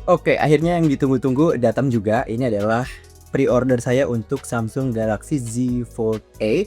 Oke, akhirnya yang ditunggu-tunggu datang juga. Ini adalah pre-order saya untuk Samsung Galaxy Z Fold 8.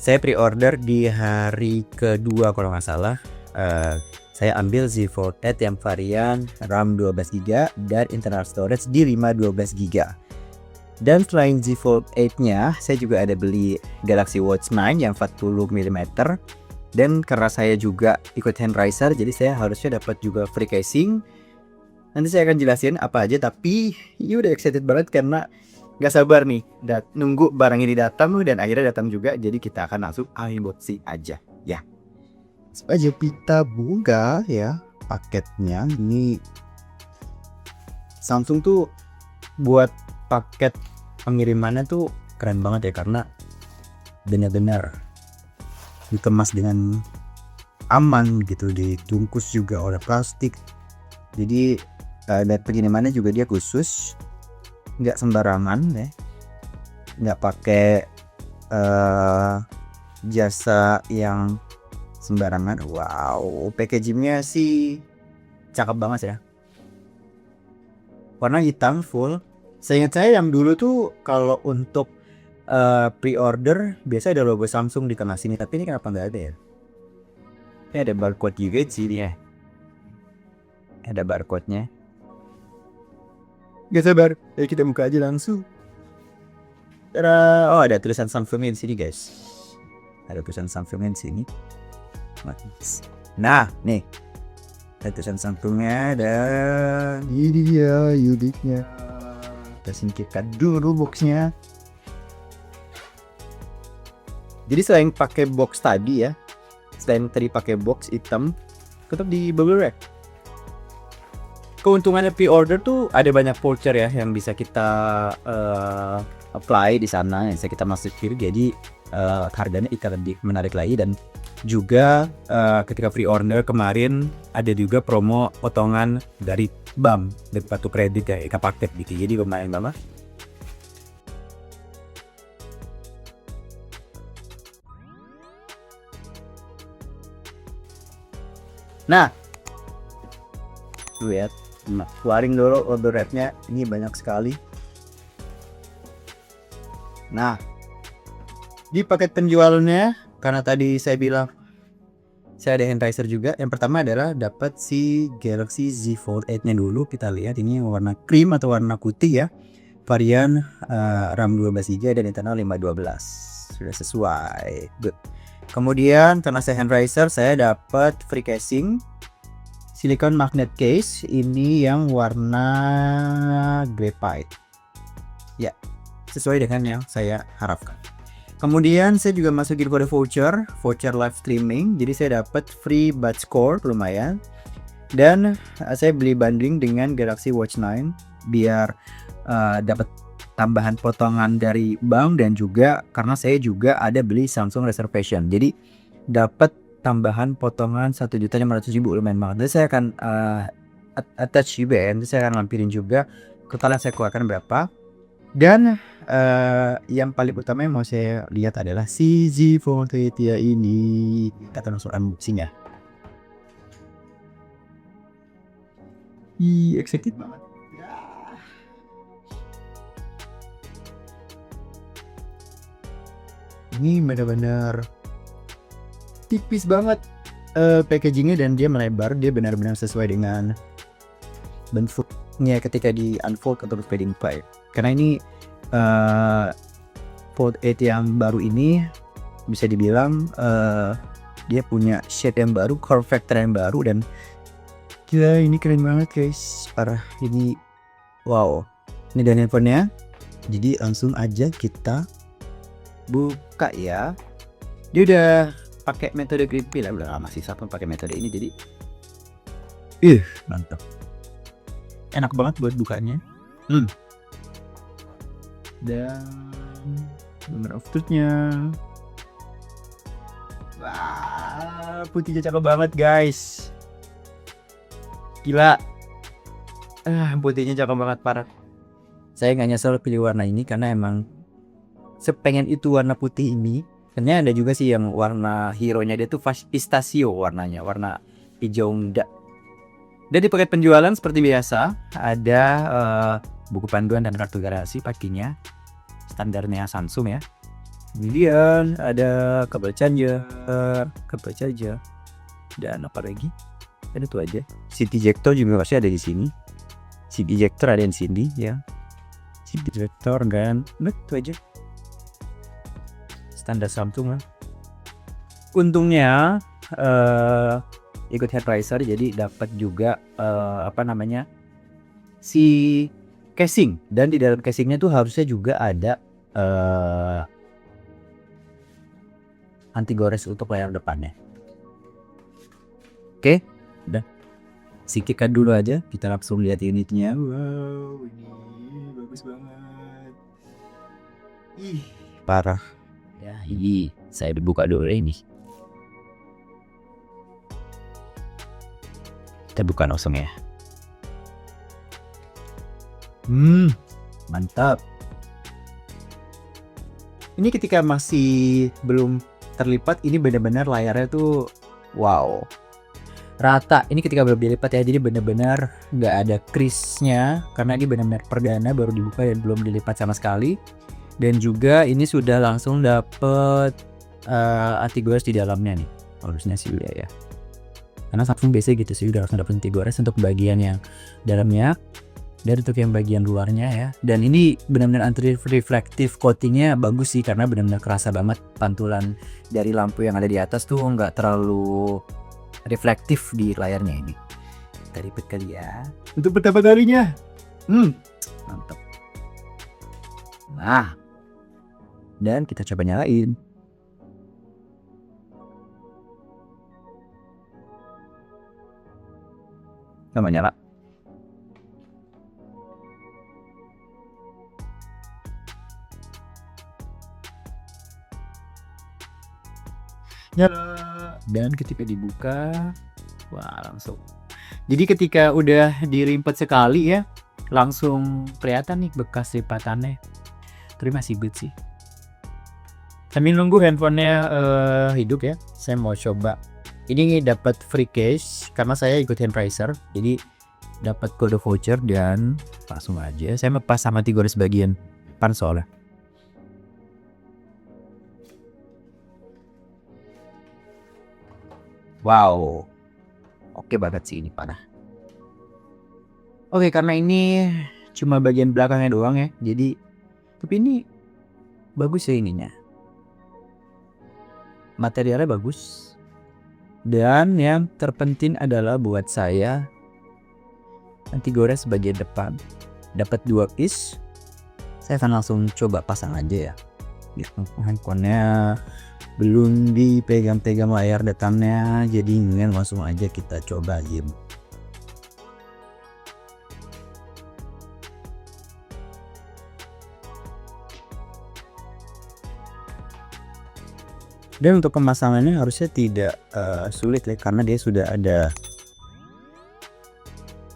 Saya pre-order di hari kedua kalau nggak salah. Saya ambil Z Fold 8 yang varian RAM 12GB dan internal storage di 512GB. Dan selain Z Fold 8-nya, saya juga ada beli Galaxy Watch 9 yang 40mm. Dan karena saya juga ikut hand riser, jadi saya harusnya dapat juga free casing. Nanti saya akan jelasin apa aja, tapi ini udah excited banget karena nggak sabar nih nunggu barang ini datang dan akhirnya datang juga. Jadi kita akan langsung unboxing aja ya. Aja kita buka ya paketnya. Ini Samsung tuh buat paket pengirimannya tuh keren banget ya, karena benar-benar dikemas dengan aman gitu, dibungkus juga oleh plastik. Jadi dan pengirimannya juga dia khusus, nggak sembarangan ya, nggak pakai jasa yang sembarangan. Wow, packagingnya sih cakep banget ya, warna hitam full. Seingat saya yang dulu tuh kalau untuk pre-order biasa ada logo Samsung di tengah sini, tapi ini kenapa nggak ada ya? Ini ada barcode juga sih ya, ada barcode-nya. Gak sabar, ayo kita buka aja langsung. Tada! Oh, ada tulisan Samsung di sini guys. Ada tulisan Samsung di sini. Nah, nih ada tulisan Samsungnya dan ini dia unitnya. kita singkirkan dulu boxnya. Jadi selain pakai box tadi ya, selain tadi pakai box hitam, tetap di bubble wrap. Keuntungannya pre-order tuh ada banyak voucher ya yang bisa kita apply di sana, yang bisa kita masukin. Jadi harganya ikan lebih menarik lagi. Dan juga ketika pre-order kemarin ada juga promo potongan dari BAM, dari kartu kredit ya, paket gitu. Jadi lumayan banget. Nah, lihat, keluarin dulu order rate-nya. Ini banyak sekali. Nah, di paket penjualannya, karena tadi saya bilang saya ada hand riser juga. Yang pertama adalah dapat si Galaxy Z Fold 8-nya dulu. Kita lihat ini warna cream atau warna putih ya. Varian RAM 12GB dan internal 512. Sudah sesuai. Good. Kemudian karena saya hand riser, saya dapat free casing silicone magnet case. Ini yang warna graphite. Ya, sesuai dengan yang saya harapkan. Kemudian saya juga masukin kode voucher live streaming. Jadi saya dapat free batch core lumayan. Dan saya beli bundling dengan Galaxy Watch 9 biar dapat tambahan potongan dari bank, dan juga karena saya juga ada beli Samsung reservation. Jadi dapat tambahan potongan 1.500.000, lumayan banget. Jadi saya akan attach juga ya. Nanti saya akan lampirin juga totalnya saya keluarkan berapa. Dan yang paling utama yang mau saya lihat adalah si Z Fold 8 ini. Kita langsung unboxing ya. Excited banget. Ini benar-benar tipis banget packagingnya, dan dia melebar. Dia benar-benar sesuai dengan bentuknya ketika di unfold atau padding pipe. Karena ini Fold 8 yang baru ini bisa dibilang dia punya shade yang baru, curve factor yang baru, dan gila, ini keren banget guys, parah. Ini wow, ini dan handphonenya. Jadi langsung aja kita buka ya. Dia udah pakai metode crispy lah, udah lama sih Samsung pakai metode ini. Jadi mantap, enak banget buat bukanya. Dan number of truth-nya, wah, putihnya cakep banget guys, gila. Putihnya cakep banget, parah. Saya nggak nyesel pilih warna ini karena emang sepengen itu warna putih ini. Ternyata ada juga sih yang warna hero nya dia tuh pistachio warnanya, warna hijau muda. Dan di paket penjualan seperti biasa ada buku panduan dan kartu garansi pastinya, standarnya Samsung ya. Kemudian ada kabel charger, dan apa lagi? Ada itu aja. CD ejector juga pasti ada di sini. CD ejector ada di sini ya. CD ejector dan itu aja. Standar Samsung lah. Untungnya ikut head riser jadi dapat juga si casing, dan di dalam casingnya tuh harusnya juga ada anti gores untuk layar depannya. Oke, udah. Sikitkan dulu aja, kita langsung lihat unitnya. Wow, ini bagus banget. Ih, parah. Ya, saya buka dulu ini. Kita buka langsung ya. Mantap. Ini ketika masih belum terlipat, ini benar-benar layarnya tuh wow, rata. Ini ketika belum dilipat ya, jadi benar-benar nggak ada crease-nya karena ini benar-benar perdana baru dibuka dan belum dilipat sama sekali. Dan juga ini sudah langsung dapet anti gores di dalamnya nih, harusnya sih udah ya. Karena Samsung biasanya gitu sih, udah langsung dapet anti gores untuk bagian yang dalamnya dan untuk yang bagian luarnya ya. Dan ini benar-benar anti reflective coatingnya bagus sih, karena benar-benar kerasa banget pantulan dari lampu yang ada di atas tuh nggak terlalu reflektif di layarnya ini. Kita ribet kali ya untuk pertama kalinya. Mantap. Nah, dan kita coba nyalain. Nggak nyala. Nyala. Dan ketika dibuka, wah langsung. Jadi ketika udah dilipat sekali ya, langsung kelihatan nih bekas lipatannya. Tapi masih good sih. Sambil nunggu handphonenya hidup ya, saya mau coba. Ini dapat free case karena saya ikut hand riser, jadi dapat kode voucher dan langsung aja saya lepas sama gores bagian depan soalnya. Wow, oke banget sih ini parah. Oke, karena ini cuma bagian belakangnya doang ya, jadi tapi ini bagus ya ininya. Materialnya bagus. Dan yang terpenting adalah buat saya anti gores bagian depan. Dapat 2 piece. Saya akan langsung coba pasang aja ya. Handphonenya belum dipegang-pegang layar depannya, jadi ingin langsung aja kita coba aja. Dan untuk pemasangannya harusnya tidak sulit ya, karena dia sudah ada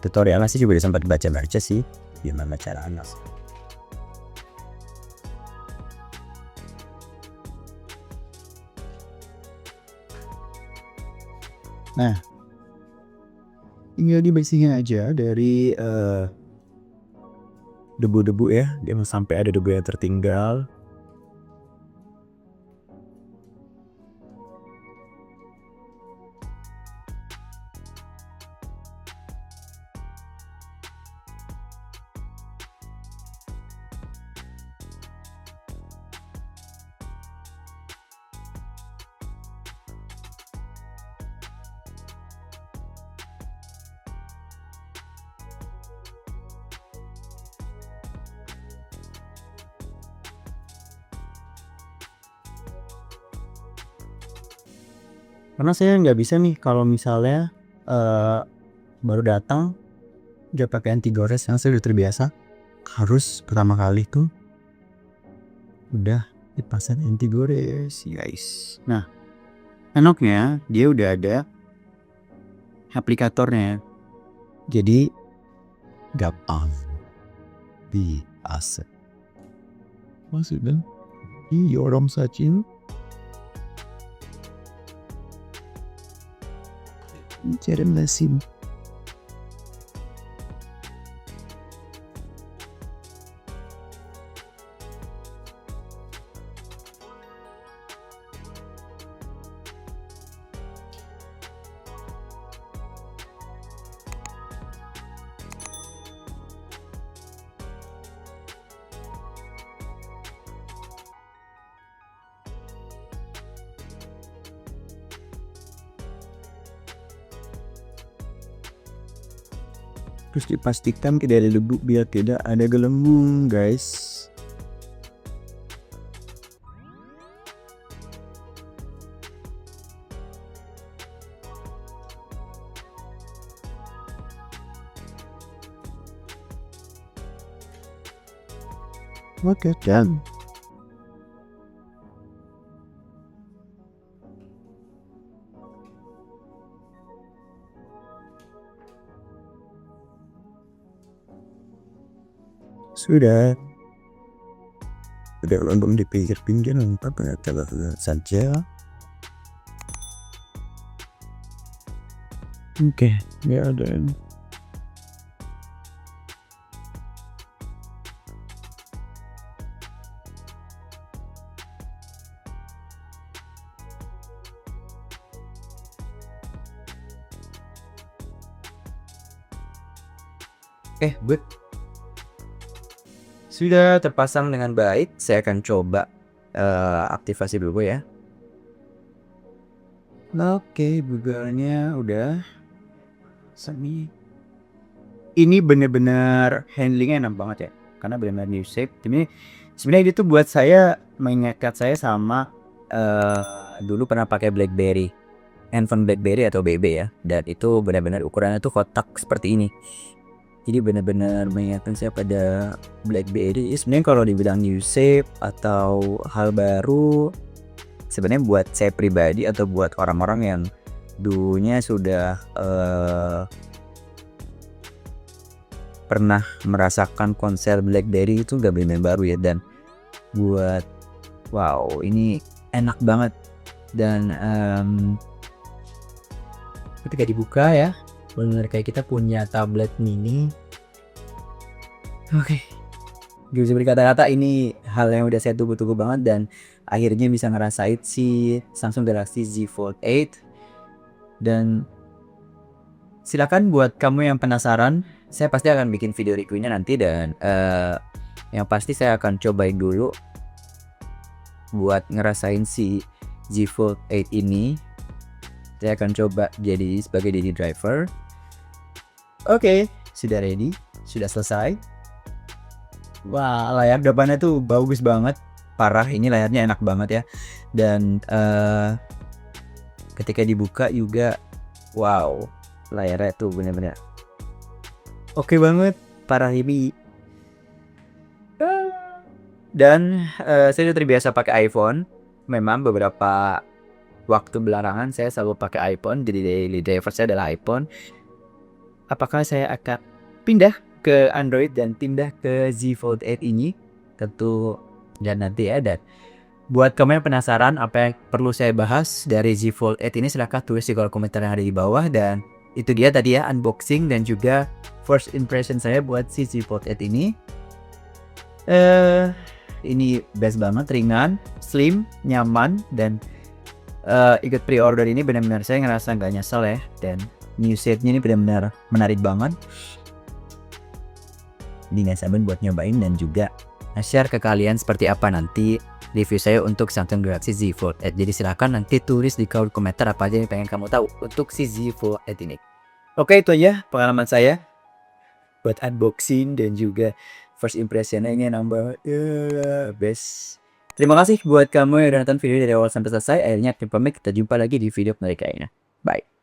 tutorialnya sih, juga sempat baca-baca sih gimana cara anas. Nah, tinggal dibersihin aja dari debu-debu ya, jangan sampai ada debu yang tertinggal. Karena saya nggak bisa nih kalau misalnya baru datang udah pakai anti gores, yang saya udah terbiasa harus pertama kali tuh udah dipasang anti gores guys. Nah, enaknya dia udah ada aplikatornya, jadi gampang biasa. Maksudnya ini orang sachin cara mesin Terus dipastikan tidak ada debu biar tidak ada gelembung, guys. Oke, dan Sudah gelembung di pinggir-pinggir, lengkap saja. Oke, nggak ada. Good. Sudah terpasang dengan baik. Saya akan coba aktivasi dulu ya. Oke, bugelnya udah. Ini bener-bener handlingnya enak banget ya, karena benar-benar new shape. Ini sebenarnya itu buat saya mengingatkan saya sama dulu pernah pakai BlackBerry, handphone BlackBerry atau BB ya, dan itu benar-benar ukurannya tuh kotak seperti ini. Jadi benar-benar mengingatkan saya pada BlackBerry. Sebenarnya kalau dibilang new shape atau hal baru, sebenarnya buat saya pribadi atau buat orang-orang yang dulunya sudah pernah merasakan konser BlackBerry itu gak benar-benar baru ya, dan buat wow ini enak banget. Dan ketika dibuka ya, benar kayak kita punya tablet mini. Oke, gak bisa berkata-kata, ini hal yang udah saya tunggu-tunggu banget, dan akhirnya bisa ngerasain si Samsung Galaxy Z Fold 8. Dan silakan buat kamu yang penasaran, saya pasti akan bikin video reviewnya nanti, dan yang pasti saya akan cobain dulu buat ngerasain si Z Fold 8 ini. Saya akan coba jadi sebagai daily driver. Oke, sudah ready, sudah selesai. Wah, layar depannya tuh bagus banget, parah. Ini layarnya enak banget ya. Dan ketika dibuka juga, wow, layarnya tuh bener-bener oke banget, parah ini. Dan saya sudah terbiasa pakai iPhone. Memang beberapa waktu belakangan saya selalu pakai iPhone, jadi daily driver saya adalah iPhone. Apakah saya akan pindah ke Android dan pindah ke Z Fold 8 ini? Tentu dan nanti ya. Dan buat kamu yang penasaran apa yang perlu saya bahas dari Z Fold 8 ini, silahkan tulis di kolom komentar yang ada di bawah. Dan itu dia tadi ya, unboxing dan juga first impression saya buat si Z Fold 8 ini. Ini best banget, ringan, slim, nyaman, dan ikut pre-order ini benar-benar saya ngerasa nggak nyesel ya. Dan new shape-nya ini benar-benar menarik banget. Ini nggak sabar buat nyobain dan juga share ke kalian seperti apa nanti review saya untuk Samsung Galaxy Z Fold 8. Jadi silahkan nanti tulis di kolom komentar apa aja yang pengen kamu tahu untuk si Z Fold 8 ini. Oke, itu aja pengalaman saya buat unboxing dan juga first impression-nya ini number best. Terima kasih buat kamu yang udah nonton video dari awal sampai selesai. Akhirnya kita pamit, kita jumpa lagi di video berikutnya. Bye.